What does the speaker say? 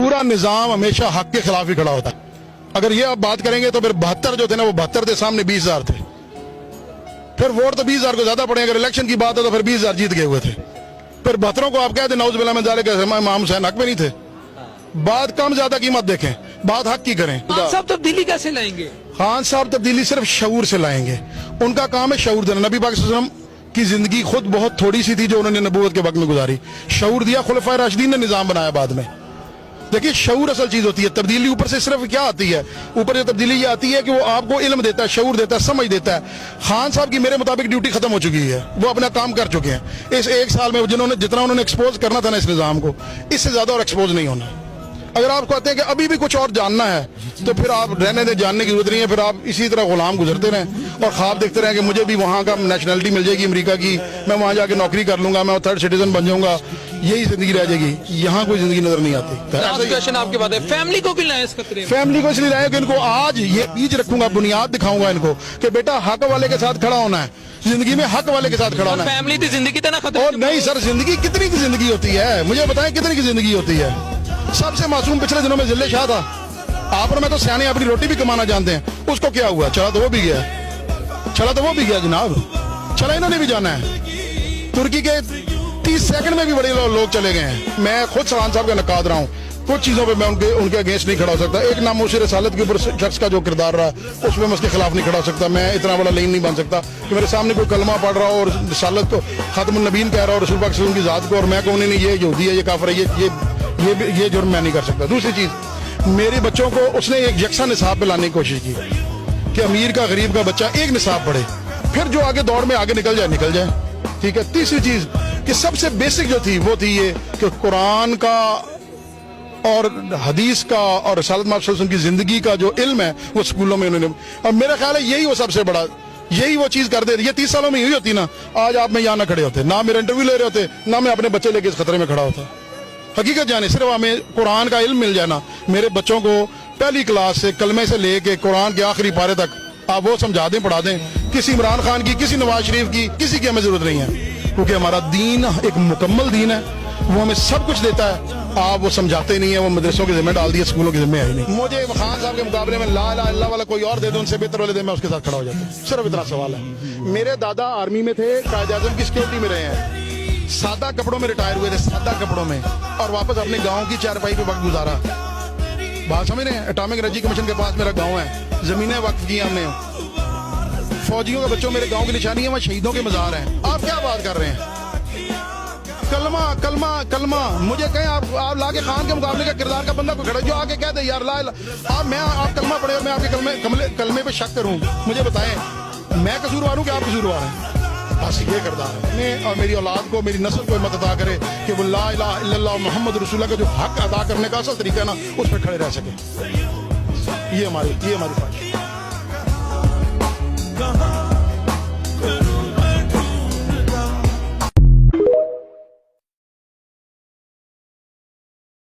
पूरा निजाम हमेशा हक के खिलाफ ही खड़ा होता है। अगर ये आप बात करेंगे तो फिर 72 जो थे ना, वो 72 थे, सामने 20,000 थे। फिर वोट तो 20,000 को ज्यादा पड़े। अगर इलेक्शन की बात है तो फिर 20,000 जीत गए हुए थे। फिर 72 को आप कहते नौज बिल्ला में जाले के इमाम हुसैन हक में नहीं थे। बात कम ज्यादा की मत देखें, बात हक की करें। खान साहब तब्दीली कैसे लाएंगे? खान साहब तब्दीली सिर्फ शऊर से लाएंगे। उनका काम है शऊर देना। नबी पाक सल्लल्लाहु अलैहि वसल्लम की जिंदगी खुद बहुत थोड़ी सी थी जो उन्होंने नबूवत के वक्त में गुजारी। शऊर दिया, खुलफाए राशिदीन ने निजाम बनाया बाद में। देखिए, शऊर असल चीज होती है। तब्दीली ऊपर से सिर्फ क्या आती है? ऊपर से तब्दीली ये आती है कि वो आपको इल्म देता है, शऊर देता है, समझ देता है। खान साहब की मेरे मुताबिक ड्यूटी खत्म हो चुकी है। वो अपना काम कर चुके हैं। इस एक साल में जिन्होंने जितना उन्होंने एक्सपोज करना था ना इस निजाम को, इससे ज्यादा और एक्सपोज नहीं होना। अगर आप कहते हैं कि अभी भी कुछ और जानना है तो फिर आप रहने दें, जानने की जरूरत नहीं है। फिर आप इसी तरह गुलाम गुजरते रहें और ख्वाब देखते रहें कि मुझे भी वहाँ का नेशनलिटी मिल जाएगी अमेरिका की, मैं वहाँ जाके नौकरी कर लूंगा, मैं थर्ड सिटीजन बन जाऊंगा, यही जिंदगी रह जाएगी। यहाँ कोई जिंदगी नजर नहीं आती। क्वेश्चन आपके बाद है, फैमिली को क्यों लाए इस खतरे में? फैमिली को इसलिए लाए कि इनको आज ये बीज रखूंगा, बुनियाद दिखाऊंगा इनको कि बेटा हक वाले के साथ खड़ा होना है, जिंदगी में हक वाले के साथ खड़ा होना है। फैमिली की जिंदगी तो ना खत्म। और नहीं सर, जिंदगी कितनी की जिंदगी होती है? मुझे बताएं कितनी की जिंदगी होती है? सबसे मासूम पिछले दिनों में जिले शाह था। आप और मैं तो सियाने अपनी रोटी भी कमाना जानते हैं। उसको क्या हुआ? चला तो वो भी गया, चला तो वो भी गया जनाब, चला इन्होंने भी जाना है। तुर्की के 30 सेकंड में भी बड़े लोग चले गए हैं। मैं खुद खान साहब का नकाद रहा हूँ। कुछ चीजों पे मैं उनके अगेंस्ट नहीं खड़ा हो सकता। एक नामोशी रसालत के ऊपर शख्स का जो किरदार रहा उसमें मैं उसके खिलाफ नहीं खड़ा हो सकता। मैं इतना बड़ा लेन नहीं बन सकता कि मेरे सामने कोई कलमा पढ़ रहा हो और रसालत को खातमुन नबीन कह रहा हो, रसूल पाक सल्लल्लाहु अलैहि वसल्लम की जात को, और मैं कहूँ नहीं ये यहूदी है, ये काफिर है, ये जुर्म मैं नहीं कर सकता। दूसरी चीज, मेरे बच्चों को उसने एक यकसा निसाब पे लाने की कोशिश की कि अमीर का गरीब का बच्चा एक निसाब पढ़े, फिर जो आगे दौड़ में आगे निकल जाए। ठीक है। तीसरी चीज कि सबसे बेसिक जो थी वो थी ये कि कुरान का और हदीस का और रसूल पाक की जिंदगी का जो इल्म है वो स्कूलों में उन्होंने, और मेरा ख्याल है यही वो सबसे बड़ा, यही वो चीज कर दे। ये 30 सालों में हुई होती ना, आज आप में यहाँ ना खड़े होते, ना मेरा इंटरव्यू ले रहे होते, ना मैं अपने बच्चे लेके इस खतरे में खड़ा होता। हकीकत जाने सिर्फ हमें कुरान का इल्म मिल जाना। मेरे बच्चों को पहली क्लास से कलमे से लेके कुरान के आखिरी पारे तक आप वो समझा दें, पढ़ा दें। किसी इमरान खान की, किसी नवाज शरीफ की, किसी की हमें जरूरत नहीं है, क्योंकि हमारा दीन एक मुकम्मल दीन है, वो हमें सब कुछ देता है। आप वो समझाते नहीं है, वो मदरसों के जिम्मे डाल दिए, स्कूलों के जिम्मे है ही नहीं। मुझे खान साहब के मुकाबले में ला इलाहा इल्लल्लाह वाला कोई और दे दो, उनसे बेहतर वाले दे, मैं उसके साथ खड़ा हो जाता हूँ। सिर्फ इतना सवाल है। मेरे दादा आर्मी में थे, कायद आज़म की सिक्योरिटी में रहे हैं, सादा कपड़ों में रिटायर हुए थे, सादा कपड़ों में, और वापस अपने गाँव की चारपाई पे वक्त गुजारा। बात समझ रहे हैं? एटॉमिक एनर्जी कमीशन के पास मेरा गाँव है, जमीनें वक्त की हमने। फौजियों के बच्चों मेरे गाँव की निशानी है, वहाँ शहीदों के मजार हैं। आप क्या बात कर रहे हैं? कलमा कलमा कलमा मुझे कहें आप लाके खान के मुकाबले का किरदार का बंदा को खड़ा जो आके कहते यार ला आप कलमा पढ़े और मैं आपके कलमे पे शक करूं, मुझे बताएं मैं कसूरवार हूं कि आप कसूरवार हैं? बस ये किरदार है। और मेरी औलाद को, मेरी नस्ल को मत अदा करे कि वो ला इलाहा इल्लल्लाह मोहम्मद रसूलुल्लाह का जो हक अदा करने का असल तरीका ना, उस पर खड़े रह सके। ये हमारी ख्वाहिश।